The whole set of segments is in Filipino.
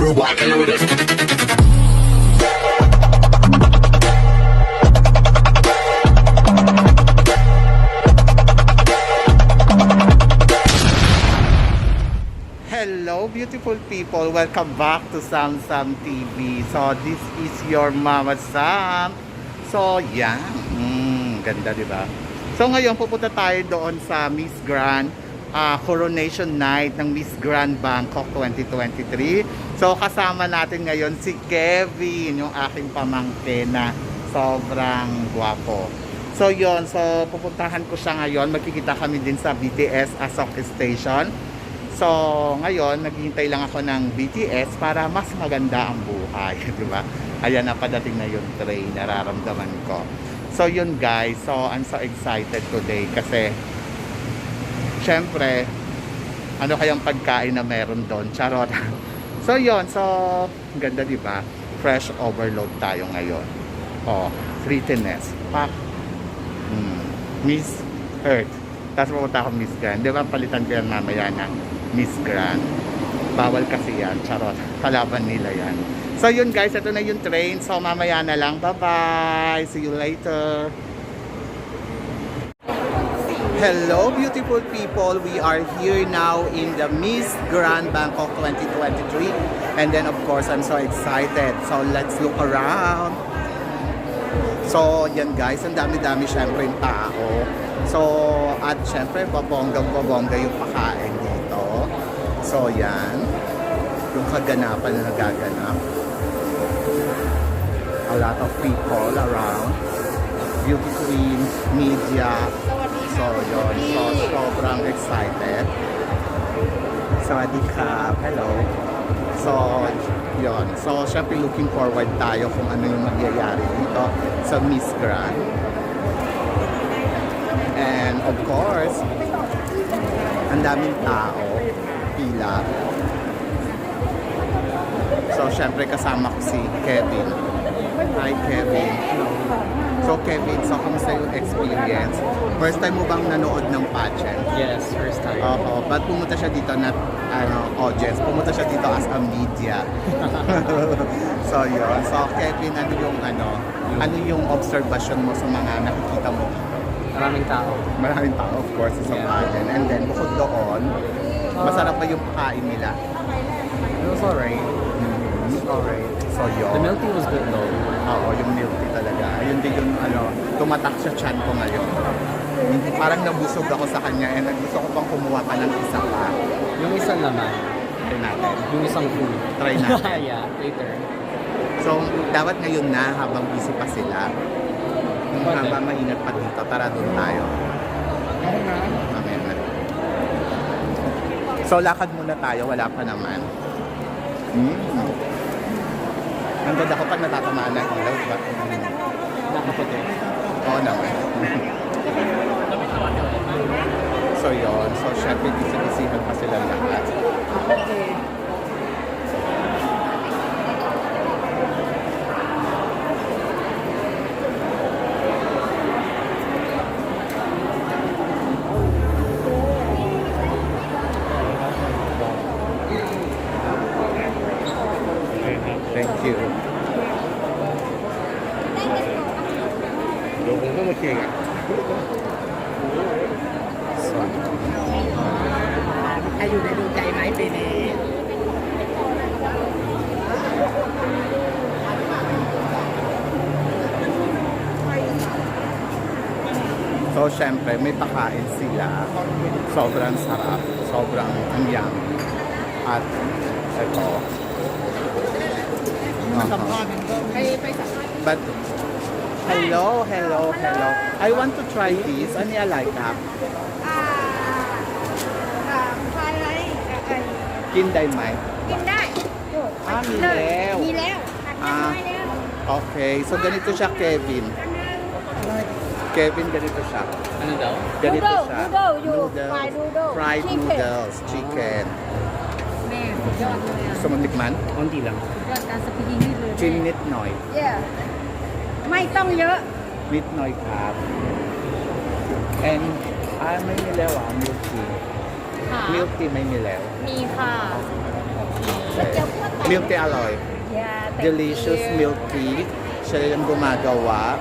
Hello beautiful people, welcome back to Sam Sam TV. So this is your Mama Sam. So yan, ganda diba? So ngayon pupunta tayo doon sa Miss Grand Coronation Night ng Miss Grand Bangkok 2023. So kasama natin ngayon si Kevin, yung aking pamangkin na sobrang gwapo. So yon, so pupuntahan ko siya ngayon. Magkikita kami din sa BTS Asok Station. So, ngayon, naghihintay lang ako ng BTS para mas maganda ang buhay, di ba? Ayan na, padating na yung train, nararamdaman ko. So, yun guys. So, I'm so excited today kasi, syempre, ano kayang pagkain na meron doon? Charot. So, yun. So, ganda, di ba? Fresh overload tayo ngayon. Oh, prettiness. Pak. Miss Earth. Tapos pupunta ako Miss Grand. Di ba, palitan ko yan mamaya ng Miss Grand. Bawal kasi yan. Charot. Kalaban nila yan. So yun guys, ito na yung train. So mamaya na lang. Bye-bye. See you later. Hello beautiful people. We are here now in the Miss Grand Bangkok 2023. And then of course, I'm so excited. So let's look around. So yan guys, ang dami-dami syempre yung tao. So at syempre, babonggang-babongga yung pakain dito. So yan, yung kaganapan na nagaganap. A lot of people around, beauty queen, media. So yun, so sobrang excited. Sawadee ka, hello. So yun, so syempre looking forward tayo kung ano yung magyayari dito sa Miss Grand. And of course, ang daming tao, pila. So, syempre kasama ko si Kevin. Hi, Kevin. So, Kevin, so kamusta yung experience? First time mo bang nanood ng pageant? Yes, first time. Oo, but pumunta siya dito na audience. Pumunta siya dito as a media. So, yun. So, Kevin, ano yung observation mo sa mga nakikita mo? Maraming tao. Maraming tao, of course, sa pageant. And then, bukod doon, masarap pa yung pakain nila. It was alright. It was alright. So, yun. The milk tea was good though. Oo, yung milk tea talaga. Ayun din yung, tumatak sa chan ko ngayon. Parang nabusog ako sa kanya and gusto ko pang kumuha pa ng isa pa. Yung isang naman. Try natin. Yung isang food. Try natin. Yeah, later. So, dapat ngayon na, habang busy pa sila, habang maingat pa dito, tara doon tayo. Mamaya na. So, lakad muna tayo. Wala pa naman. Ang ganda ko pag natatamaan ng ilaw, diba? Nakaputi. Oo naman. So, yun. So, syempre, busy-busyhan pa sila lahat. Thank you. So, ถ้าอยู่ในดวงใจไหมปีนี้ so, syempre, may pakain sila. Sobrang sarap. Sobrang ang yummy. At, ito. But, hello. I want to try this. Ano yung like up? พายอะไร กินได้ไหม กินได้ มีแล้ว มีแล้วผัดกันน้อยแล้ว Okay, so ganito siya, Kevin. Kevin, ganito siya. Ano daw? Ganito Noodle, siya. noodle, you fried noodle. Fried Chicken. noodles, chicken. แม่สุดยอดเลย Gusto mo tikman? Konti lang. ยอดการสปีดนี่เลย Chin nit noy. Yeah ไม่ต้องเยอะ Nit noy crab. And, may nilaw milk tea. ค่ะ Milk tea may nilaw. มีค่ะ Okay. เจียวคั่ว Milk tea Aloy. Yeah, thank Delicious you. milk tea. Siya yung gumagawa.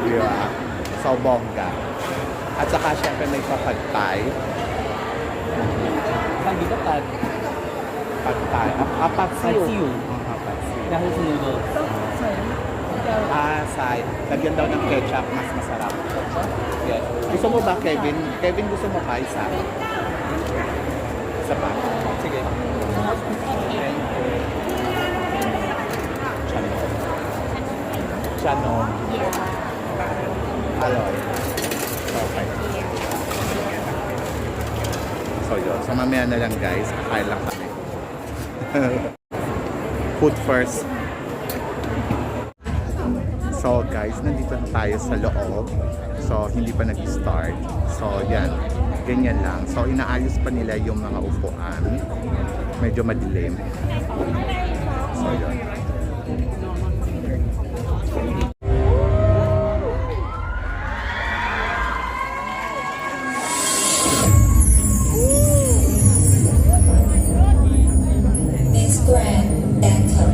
Di ba? So, bongga. At saka syempre may papagpay. Hindi ka pad. Pagpay. Patsiw. Patsiw. Patsiw. Dahil sa noodles. Say. Lagyan daw ng ketchup. Mas masarap. Yes. Gusto mo ba, Kevin? Kevin, gusto mo pa isa? Isa pa? Sige. Chanon. Yeah. Aloy. Okay. So yun. So mamaya na lang guys. Kakain lang kami. Food first. So guys, nandito na tayo sa loob. So hindi pa nag-start. So yan. Ganyan lang. So inaayos pa nila yung mga upuan. Medyo madilim. So yun. Miss Grand Dental.